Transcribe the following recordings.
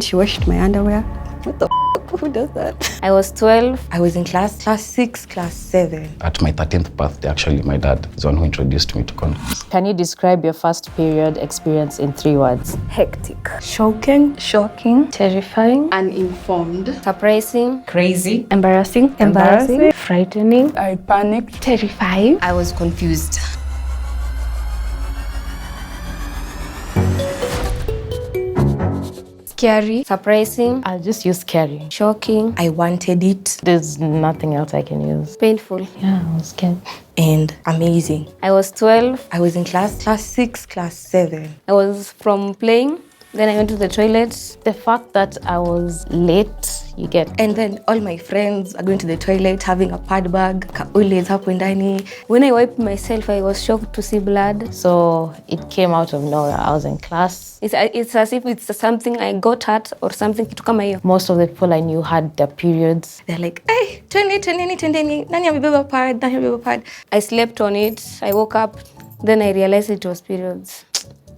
She washed my underwear. What the Who does that? I was 12. I was in class 6, class 7. At my 13th birthday, actually, my dad is the one who introduced me to condoms. Can you describe your first period experience in 3 words? Hectic. Shocking. Terrifying. Uninformed. Surprising. Crazy. Embarrassing. Frightening. I panicked. Terrifying. I was confused. Scary. Surprising. I'll just use scary. Shocking. I wanted it. There's nothing else I can use. Painful. Yeah, I was scared. And amazing. I was 12. I was in class 6, class 7. I was from playing. Then I went to the toilet. The fact that I was late, you get. And then all my friends are going to the toilet, having a pad bag, always hapo ndani. When I wiped myself, I was shocked to see blood. So it came out of nowhere. I was in class. It's as if it's something I got at or something kitu kama hiyo. Most of the people I knew had their periods. They're like, hey, twendeni, nani amebeba pad? I slept on it. I woke up. Then I realized it was periods.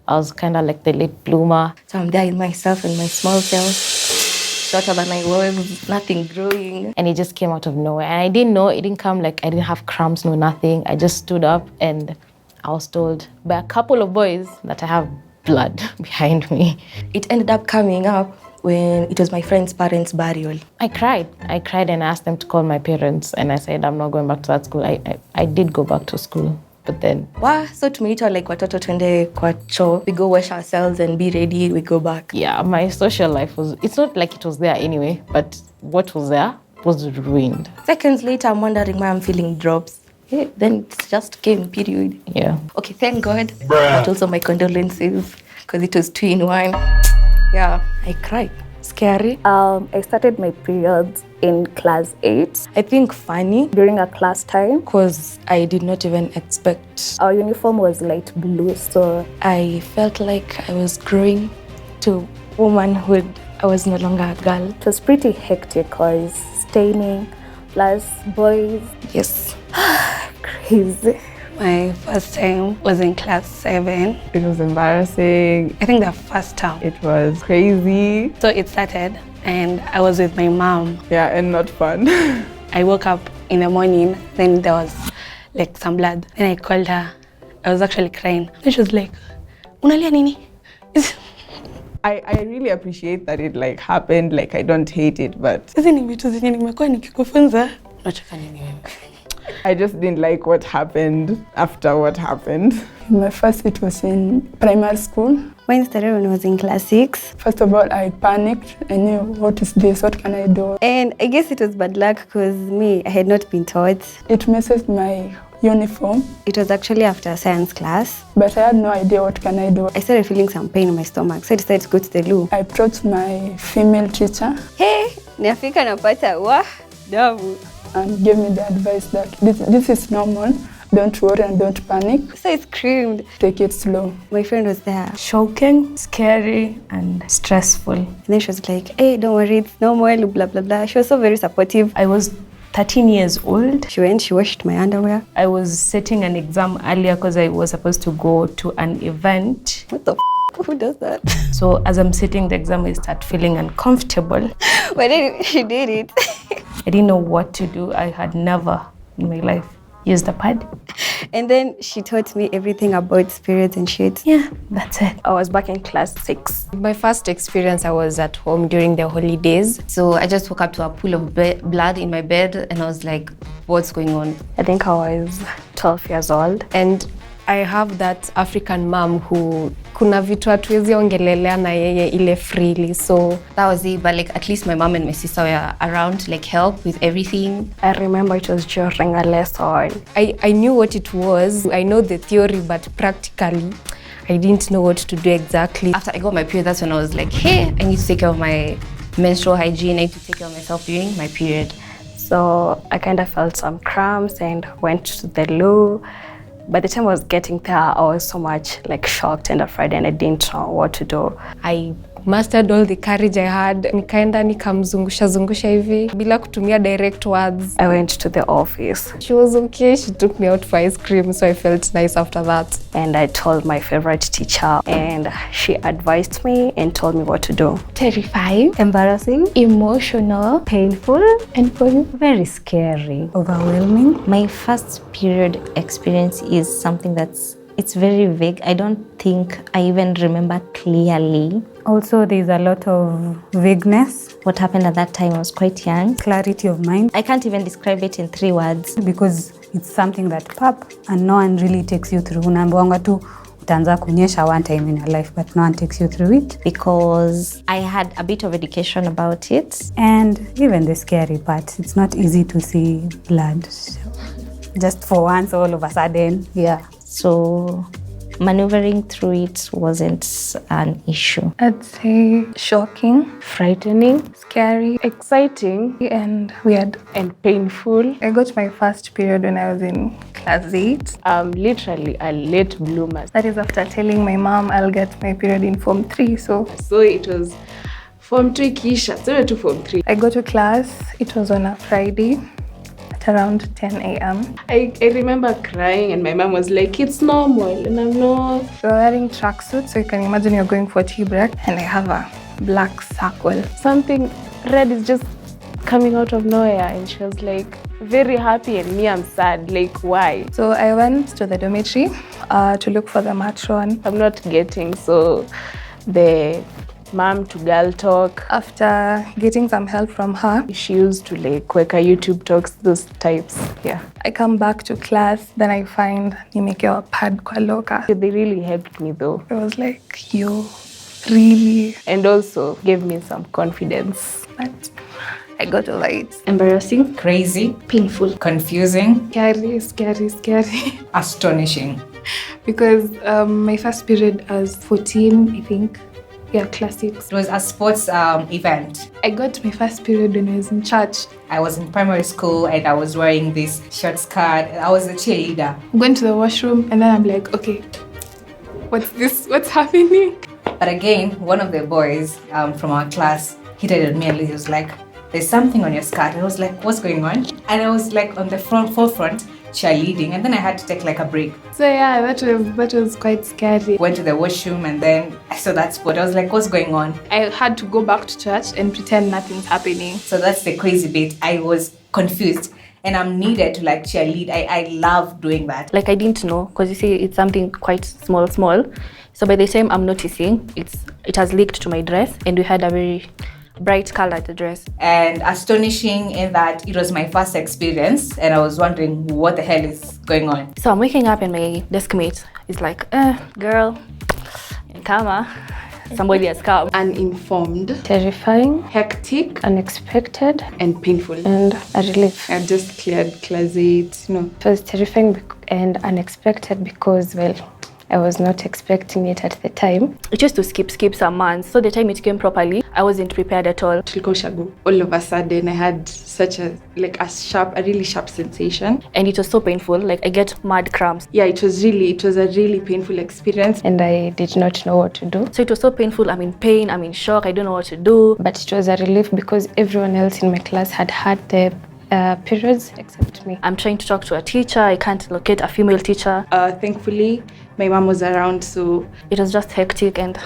I was kind of like the late bloomer. So I'm there in myself and my small self, shorter than I was, nothing growing. And it just came out of nowhere. And I didn't know, it didn't come like, I didn't have cramps, no nothing. I just stood up and I was told by a couple of boys that I have blood behind me. It ended up coming up when it was my friend's parents' burial. I cried and asked them to call my parents. And I said, I'm not going back to that school. I did go back to school. But then... So tumeitwa like watoto twende kwa choo. We go wash ourselves and be ready, we go back. Yeah, my social life was... It's not like it was there anyway, but what was there was ruined. Seconds later, I'm wondering why I'm feeling drops. Yeah, then it just came, period. Yeah. Okay, thank God. But also my condolences, because it was 2 in 1. Yeah, I cried. Scary. I started my periods in class 8. I think funny. During a class time. Because I did not even expect. Our uniform was light blue, so... I felt like I was growing to womanhood. I was no longer a girl. It was pretty hectic because staining, plus boys. Yes. Crazy. My first time was in class 7. It was embarrassing. I think the first time. It was crazy. So it started and I was with my mom. Yeah, and not fun. I woke up in the morning, then there was like some blood. Then I called her. I was actually crying. And she was like, unalia nini? I really appreciate that it like happened. Like I don't hate it, but I just didn't like what happened after what happened. My first it was in primary school. When I was in class 6. First of all, I panicked. I knew, what is this? What can I do? And I guess it was bad luck because I had not been taught. It messes my uniform. It was actually after a science class. But I had no idea what can I do. I started feeling some pain in my stomach, so I decided to go to the loo. I approached my female teacher. Hey, niafika napata wa damu. And gave me the advice that this is normal. Don't worry and don't panic. So I screamed. Take it slow. My friend was there. Shocking, scary, and stressful. And then she was like, hey, don't worry, it's normal, blah, blah, blah. She was so very supportive. I was 13 years old. She washed my underwear. I was setting an exam earlier because I was supposed to go to an event. What the Who does that? So as I'm sitting the exam, I start feeling uncomfortable. But then she did it. I didn't know what to do. I had never in my life used a pad. And then she taught me everything about periods and shit. Yeah, that's it. I was back in class 6. My first experience, I was at home during the holidays. So I just woke up to a pool of blood in my bed and I was like, what's going on? I think I was 12 years old. And I have that African mom who kuna vitu hatuwezi ongelelea na yeye ile freely. So that was it. But like at least my mom and my sister were around to like help with everything. I remember it was during a lesson. I knew what it was. I know the theory, but practically I didn't know what to do exactly. After I got my period, that's when I was like, hey, I need to take care of my menstrual hygiene. I need to take care of myself during my period. So I kind of felt some cramps and went to the loo. By the time I was getting there, I was so much like shocked and afraid and I didn't know what to do. I mustered all the courage I had. Nikaenda nikamzungusha hivi bila kutumia direct words. I went to the office. She was okay. She took me out for ice cream, so I felt nice after that. And I told my favorite teacher, and she advised me and told me what to do. Terrifying, embarrassing, emotional, painful, and for you, very scary, overwhelming. My first period experience is something it's very vague. I don't think I even remember clearly. Also, there's a lot of vagueness. What happened at that time, I was quite young. Clarity of mind. I can't even describe it in 3 words. Because it's something that and no one really takes you through. Unaambiwanga tu utaanza kunyesha one time in your life, but no one takes you through it. Because I had a bit of education about it. And even the scary part, it's not easy to see blood. Just for once, all of a sudden, yeah. So maneuvering through it wasn't an issue. I'd say shocking, frightening, scary, exciting, and weird, and painful. I got my first period when I was in class 8. Literally a late bloomer. That is after telling my mom I'll get my period in Form 3. So it was Form 3 Kisha, so to Form 3. I go to class, it was on a Friday. Around 10 a.m. I remember crying and my mom was like, it's normal, and I'm not. We were wearing tracksuits, so you can imagine you're going for tea break and I have a black circle. Something red is just coming out of nowhere, and she was like very happy and me, I'm sad, like why? So I went to the dormitory to look for the matron. I'm not getting, so the mom to girl talk. After getting some help from her, she used to like Quaker YouTube talks, those types. Yeah. I come back to class, then I find nimekewa pad kwa loka. They really helped me though. I was like, yo, really? And also gave me some confidence. But I got over it. Embarrassing, crazy, painful, confusing, scary, astonishing. Because my first period was 14, I think. Yeah, classics. It was a sports event. I got my first period when I was in church. I was in primary school and I was wearing this short skirt. I was a cheerleader. Went to the washroom and then I'm like, okay, what's this? What's happening? But again, one of the boys from our class hit at me and he was like, there's something on your skirt. I was like, what's going on? And I was like on the forefront cheerleading, and then I had to take like a break. So yeah, that was quite scary. Went to the washroom and then I saw that spot. I was like, what's going on? I had to go back to church and pretend nothing's happening. So that's the crazy bit. I was confused and I'm needed to like cheerlead. I love doing that. Like I didn't know, because you see it's something quite small. So by the time I'm noticing, it has leaked to my dress, and we had a very bright colored dress. And astonishing in that it was my first experience and I was wondering what the hell is going on. So I'm waking up and my desk mate is like, girl, kama, somebody has come. Uninformed, terrifying, hectic, unexpected, and painful. And a relief. I just cleared class 8, you know. It was terrifying and unexpected because, well, I was not expecting it at the time. It used to skip some months. So the time it came properly, I wasn't prepared at all. All of a sudden, I had such a really sharp sensation. And it was so painful, like I get mad cramps. Yeah, it was a really painful experience. And I did not know what to do. So it was so painful, I'm in pain, I'm in shock, I don't know what to do. But it was a relief because everyone else in my class had the periods except me. I'm trying to talk to a teacher, I can't locate a female teacher. Thankfully, my mom was around, so it was just hectic and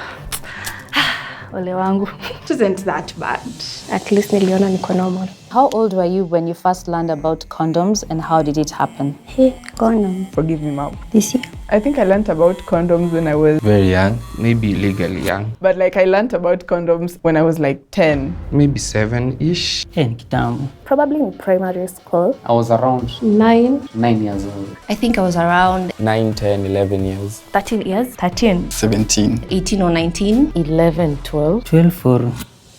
ole wangu. It wasn't that bad. At least niliona niko normal. How old were you when you first learned about condoms and how did it happen? Hey, condom. Forgive me, Mom. This year? I think I learned about condoms when I was very young, maybe legally young. But like I learned about condoms when I was like 10. Maybe 7-ish. Probably in primary school. I was around 9 years old. I think I was around 9, 10, 11 years. 13 years. 13. 17. 18 or 19. 11, 12. 12 or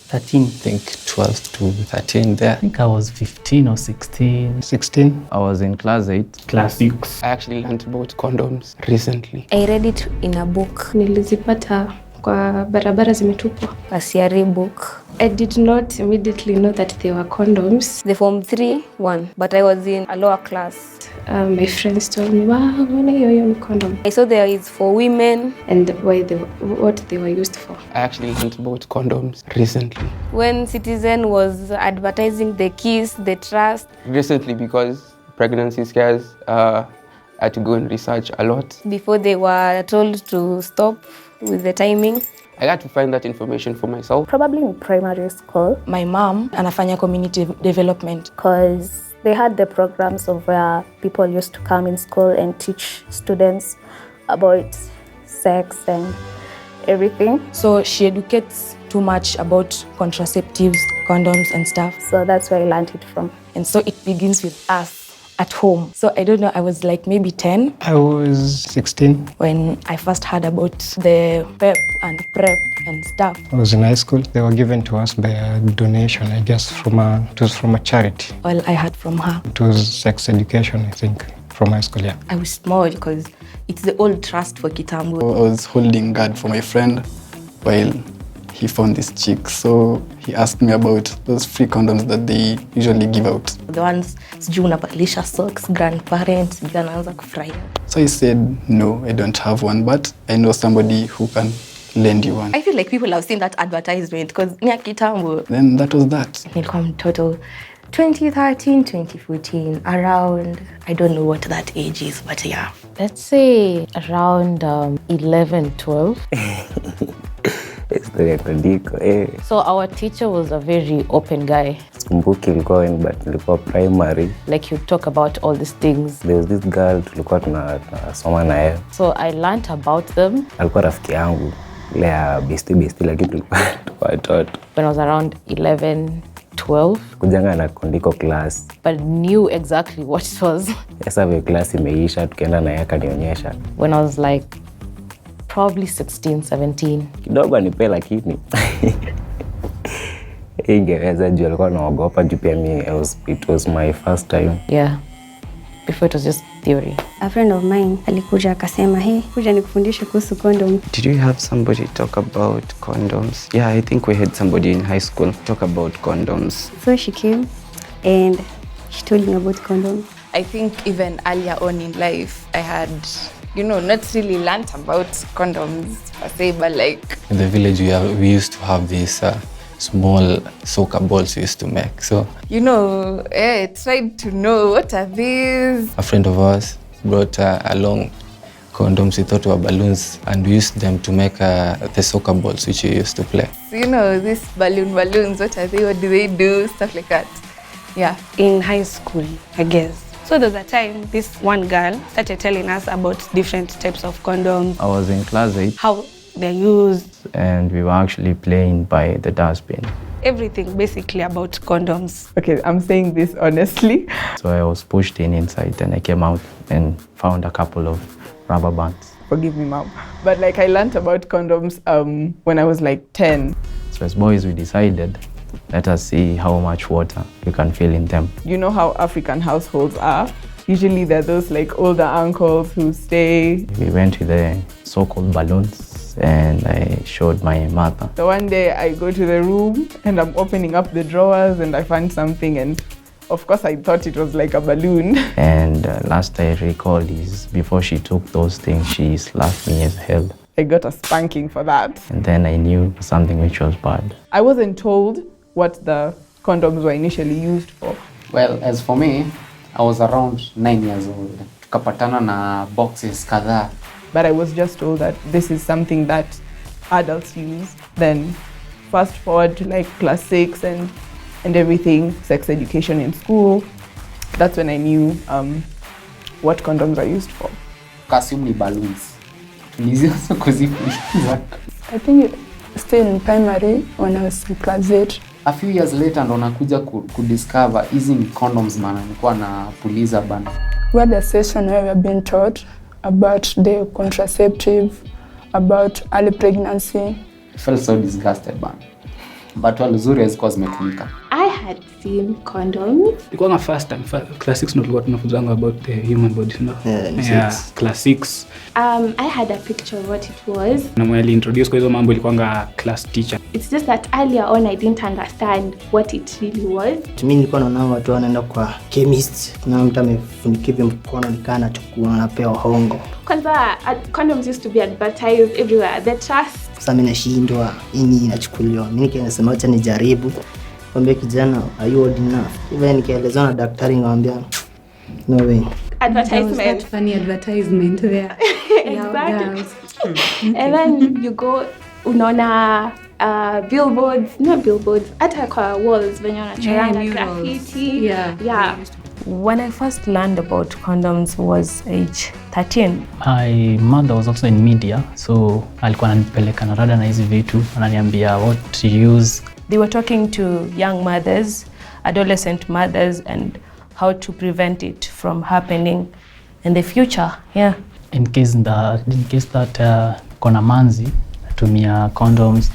13. I think 12 to 13 there. I think I was 15 or 16. 16. I was in class 8. Class 6. I actually learned about condoms recently. I read it in a book. Nilizipata kwa barabara zimetupwa. A CRE book. I did not immediately know that they were condoms. The Form 3 one, but I was in a lower class. My friends told me, wow, you're condom. I saw there is for women. And what they were used for. I actually learned about condoms recently. When Citizen was advertising the Kiss, the Trust. Recently, because pregnancy scares, I had to go and research a lot. Before they were told to stop with the timing. I got to find that information for myself. Probably in primary school. My mom anafanya community development. Because they had the programs of where people used to come in school and teach students about sex and everything. So she educates too much about contraceptives, condoms and stuff. So that's where I learned it from. And so it begins with us at home. So I don't know, I was like maybe 10. I was 16. When I first heard about the PEP and PrEP and stuff. I was in high school. They were given to us by a donation, I guess, it was from a charity. Well, I heard from her. It was sex education, I think, from high school, yeah. I was small because it's the old trust for Kitambo. I was holding guard for my friend while he found this chick. So he asked me about those free condoms that they usually give out. The ones sijui unabadilisha socks, grandparents, anaanza kufurahia. So I said, no, I don't have one, but I know somebody who can lend you one. I feel like people have seen that advertisement because ni ya Kitambo. Then that was that. Nilikuwa mtoto 2013, 2014, around, I don't know what that age is, but yeah. Let's say around 11, 12. So our teacher was a very open guy. Sikumbuki ilikuwa when, but ilikuwa primary. Like you talk about all these things. There was this girl tulikuwa tunasoma na yeye. So I learned about them. Alikuwa rafiki yangu. Ile ya bestie lakini tulikuwa watoto. When I was around 11, 12. Kujanga na kondiko class. But knew exactly what it was. Sasa vile class imeisha tukaenda na yeye akanionyesha. When I was like probably 16, 17. Kidogo anipe lakini. Ingeweza juu alikuwa anaogopa juu pia it was my first time. Yeah. Before it was just theory. A friend of mine alikuja akasema, hey, kuja nikufundishe kuhusu condom. Did you have somebody talk about condoms? Yeah, I think we had somebody in high school talk about condoms. So she came and she told me about condoms. I think even earlier on in life, I had, not really learnt about condoms per se, but like... In the village, we used to have these small soccer balls we used to make. So, tried to know what are these. A friend of ours brought along condoms. We thought were balloons, and we used them to make the soccer balls which we used to play. So, these balloons, what are they? What do they do? Stuff like that. Yeah. In high school, I guess. So there was a time this one girl started telling us about different types of condoms. I was in class 8. How they're used. And we were actually playing by the dustbin. Everything basically about condoms. Okay, I'm saying this honestly. So I was pushed inside and I came out and found a couple of rubber bands. Forgive me, mom. But I learned about condoms when I was 10. So as boys, we decided, let us see how much water we can fill in them. You know how African households are? Usually they're those older uncles who stay. We went with the so-called balloons and I showed my mother. So one day I go to the room and I'm opening up the drawers and I find something, and of course I thought it was like a balloon. And last I recall is before she took those things, she slapped me as hell. I got a spanking for that. And then I knew something which was bad. I wasn't told what the condoms were initially used for. Well, as for me, I was around 9 years old. Tukapatana na boxes kadhaa. But I was just told that this is something that adults use. Then fast forward to class 6 and everything, sex education in school. That's when I knew what condoms are used for. Assume ni balloons. Tulizianza kuzipuliza. I think still in primary when I was in class 8. A few years later ndo nakuja kudiscover hizi ni condoms, maana nilikuwa na puliza bana. We had a session where we have been taught about the contraceptive, about early pregnancy. I felt so disgusted, man. But wale zuri hazikuwa zimetumika. I had had seen condoms. Ilikuwa first time, class 6 tulikuwa tunafunzwa about the human body, no? Yeah, class 6. I had a picture of what it was. Na mwali introduce kwa hizo mambo ilikuwa class teacher. It's just that earlier on I didn't understand what it really was. Mimi nilikuwa naona watu wanaenda kwa chemist na mtu amefunikiwa mkono nikana anachukua anapewa hongo. Kwanza condoms used to be advertised everywhere. The trust. Sasa mimi nashindwa nini inachukuliwa. Mimi nikasema acha nijaribu. Kwambia kijana are you old enough? Even nikaelezwa na daktari ngambia no way. Advertisement. Funny advertisement there. Exactly. And then you go unaona billboards, not billboards, hata kwa walls when you're choranga graffiti. Yeah. When I first learned about condoms was age 13. My mother was also in media, so alikuwa ananipeleka na rada na hizi vitu, ananiambia what to use. They were talking to young mothers, adolescent mothers, and how to prevent it from happening in the future. Yeah. In case that kona manzi, tumia condoms,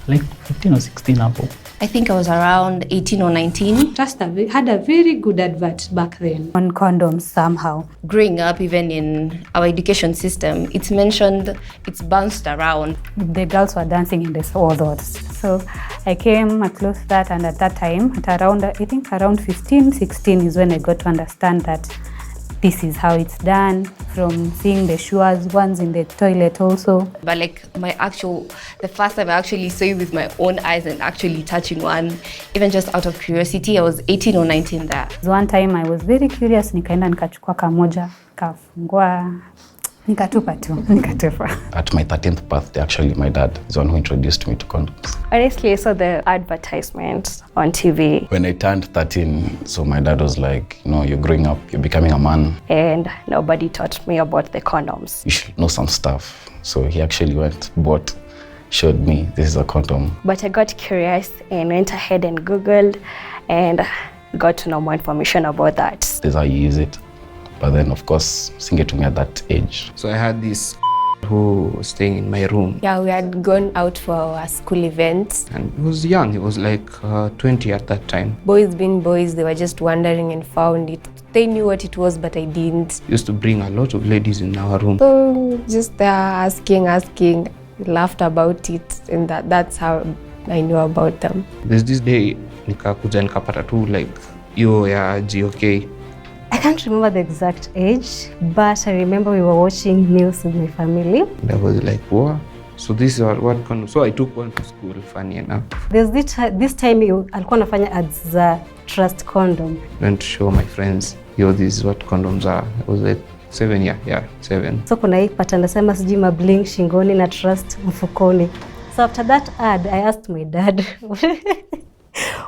like 15 or 16 hapo. I think I was around 18 or 19. Just had a very good advert back then on condoms somehow. Growing up, even in our education system, it's mentioned, it's bounced around. The girls were dancing in the odors. So I came across that, and at that time, at around, I think around 15, 16 is when I got to understand that this is how it's done, from seeing the showers, ones in the toilet also. But like the first time I actually saw it with my own eyes and actually touching one, even just out of curiosity, I was 18 or 19 there. One time I was very curious, nikaenda nikachukua kamoja, kafungua, nikatupa. At my 13th birthday, actually, my dad is the one who introduced me to condoms. Honestly, I saw the advertisement on TV. When I turned 13, so my dad was like, you know, you're growing up, you're becoming a man. And nobody taught me about the condoms. You should know some stuff. So he actually showed me this is a condom. But I got curious and went ahead and Googled and got to know more information about that. This is how you use it. But then, of course, singetumia at that age. So I had this who was staying in my room. Yeah, we had gone out for our school events. And he was young, he was like 20 at that time. Boys being boys, they were just wondering and found it. They knew what it was, but I didn't. He used to bring a lot of ladies in our room. So just there asking, laughed about it, and that's how I knew about them. There's this day, nikakuja nikapata tu like, yo ya GOK. I can't remember the exact age, but I remember we were watching news with my family. And I was like, what? So this is what condom. So I took one to school, funny enough. There's this time alikuwa anafanya ads za trust condom. Went to show my friends, yo, this is what condoms are. I was like 7. So kuna hii pata nasema sijui mabling shingoni na trust mfukoni. So after that ad, I asked my dad,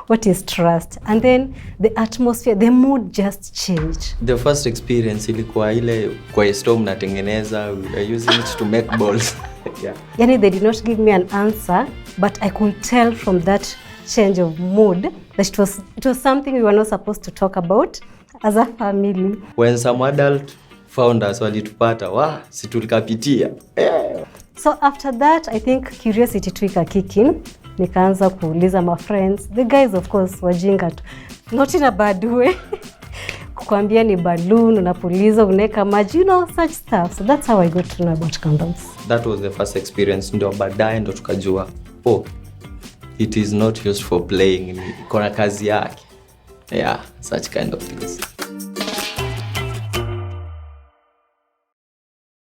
what is trust? And then the atmosphere, the mood just changed. The first experience ilikuwa ile kwa stove natengeneza, we were using it to make balls. Yeah. Yani they did not give me an answer, but I could tell from that change of mood that it was something we were not supposed to talk about as a family. When some adult found us, walitupata, si tulikapitia. So after that, I think curiosity tu kick in. Nikaanza kuuliza my friends. The guys, of course, wajinga tu. Not in a bad way. Kukwambia ni balloon, unapuliza, uneka maji, you know, such stuff. So that's how I got to know about condoms. That was the first experience. Ndio baadaye ndo tukajua, it is not used for playing. Kuna kazi yake. Yeah, such kind of things.